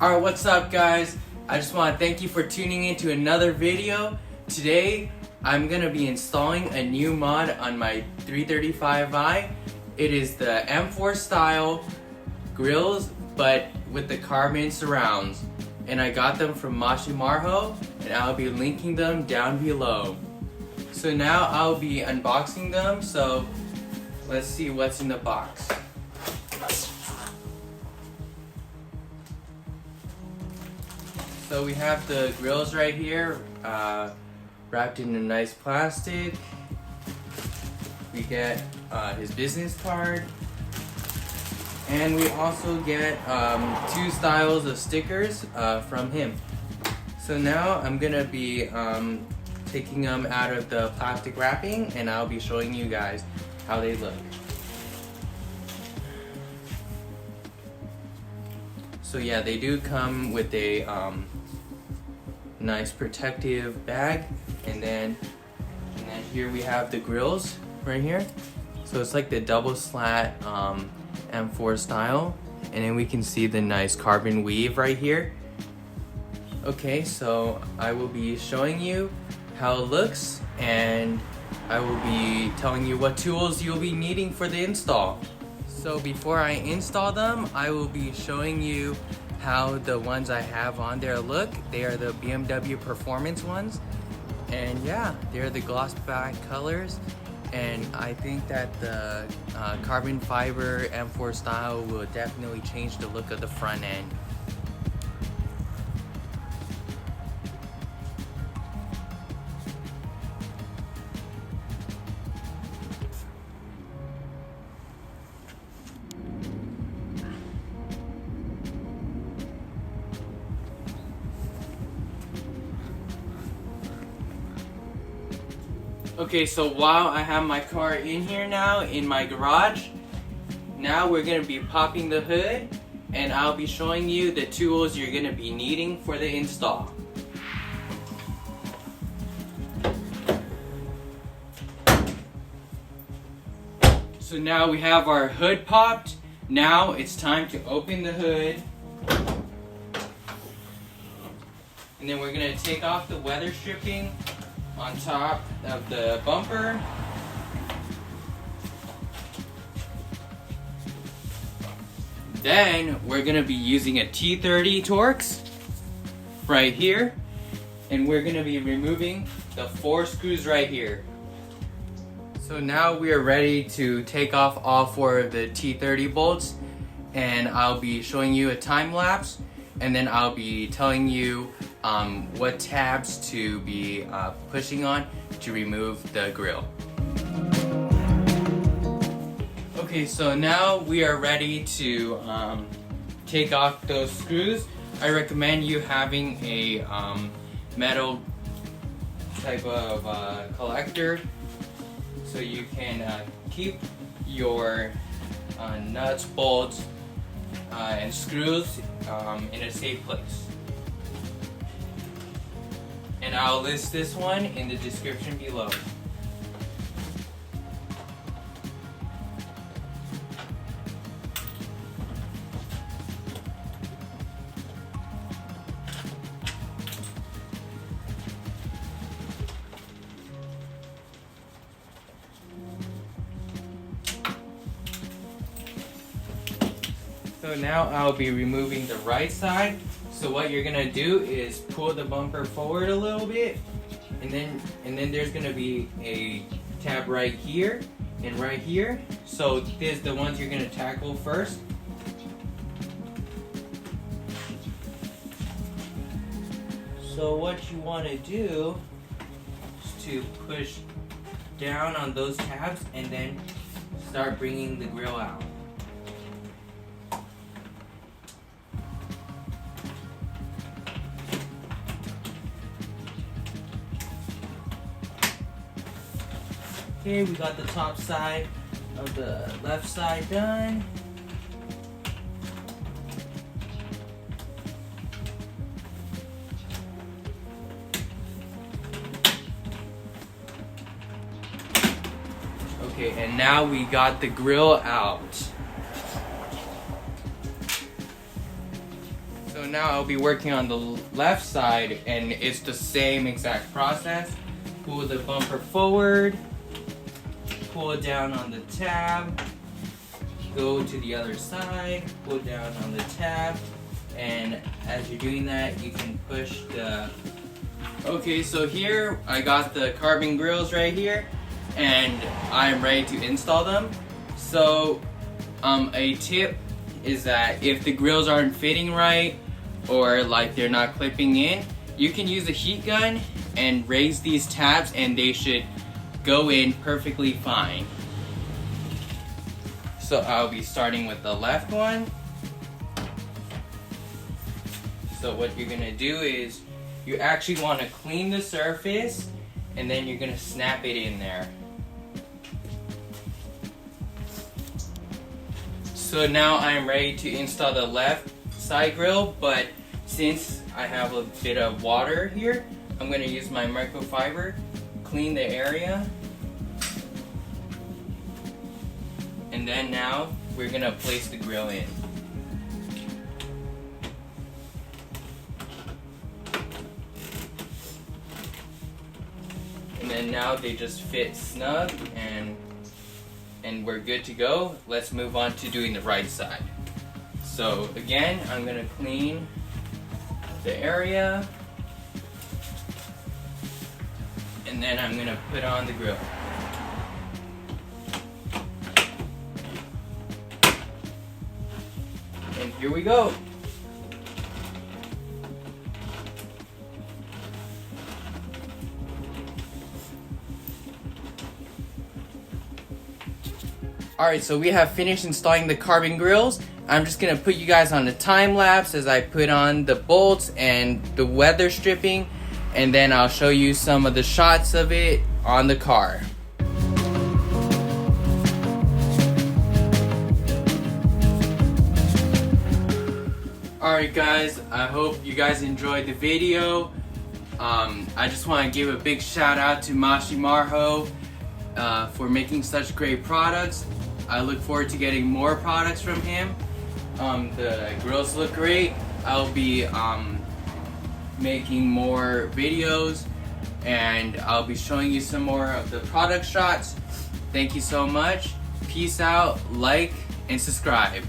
Alright, what's up guys? I just want to thank you for tuning in to another video. Today, I'm going to be installing a new mod on my 335i. It is the M4 style grills, but with the carbon surrounds. And I got them from Mashimarho, and I'll be linking them down below. So now I'll be unboxing them, so let's see what's in the box. So we have the grills right here, wrapped in a nice plastic. We get his business card. And we also get 2 styles of stickers from him. So now I'm gonna be taking them out of the plastic wrapping, and I'll be showing you guys how they look. So yeah, they do come with a nice protective bag, and then here we have the grills right here. So it's like the double slat M4 style, and then we can see the nice carbon weave right here. Okay, so I will be showing you how it looks, and I will be telling you what tools you'll be needing for the install. So before I install them, I will be showing you how the ones I have on there look. They are the BMW Performance ones, and yeah, they're the gloss black colors. And I think that the carbon fiber M4 style will definitely change the look of the front end. Okay, so while I have my car in here now, in my garage, now we're going to be popping the hood, and I'll be showing you the tools you're going to be needing for the install. So now we have our hood popped. Now it's time to open the hood. And then we're going to take off the weather stripping on top of the bumper. Then we're going to be using a T30 Torx right here, and we're going to be removing the 4 screws right here. So now we are ready to take off all 4 of the T30 bolts, and I'll be showing you a time lapse, and then I'll be telling you what tabs to be pushing on to remove the grill. Okay, so now we are ready to take off those screws. I recommend you having a metal type of collector, so you can keep your nuts, bolts, and screws in a safe place. And I'll list this one in the description below. So now I'll be removing the right side. So what you're gonna do is pull the bumper forward a little bit, and then there's gonna be a tab right here and right here. So there's the ones you're gonna tackle first. So what you want to do is to push down on those tabs and then start bringing the grill out. Okay, we got the top side of the left side done. Okay, and now we got the grill out. So So now I'll be working on the left side, and it's the same exact process. Pull the bumper forward, pull it down on the tab, go to the other side, pull down on the tab, and as you're doing that, you can push the... Okay, so here I got the carbon grills right here, and I'm ready to install them. So a tip is that if the grills aren't fitting right, or like they're not clipping in, you can use a heat gun and raise these tabs and they should go in perfectly fine. So I'll be starting with the left one. So what you're gonna do is you actually want to clean the surface, and then you're gonna snap it in there. So now I'm ready to install the left side grill, but since I have a bit of water here, I'm going to use my microfiber, clean the area, and then now we're going to place the grill in. And then now they just fit snug, and we're good to go. Let's move on to doing the right side. So again, I'm gonna clean the area, and then I'm gonna put on the grill. And here we go. Alright, so we have finished installing the carbon grills. I'm just gonna put you guys on the time lapse as I put on the bolts and the weather stripping, and then I'll show you some of the shots of it on the car. Alright guys, I hope you guys enjoyed the video. I just want to give a big shout out to Mashimarho for making such great products. I look forward to getting more products from him. The grills look great. I'll be making more videos, and I'll be showing you some more of the product shots. Thank you so much. Peace out, like, and subscribe.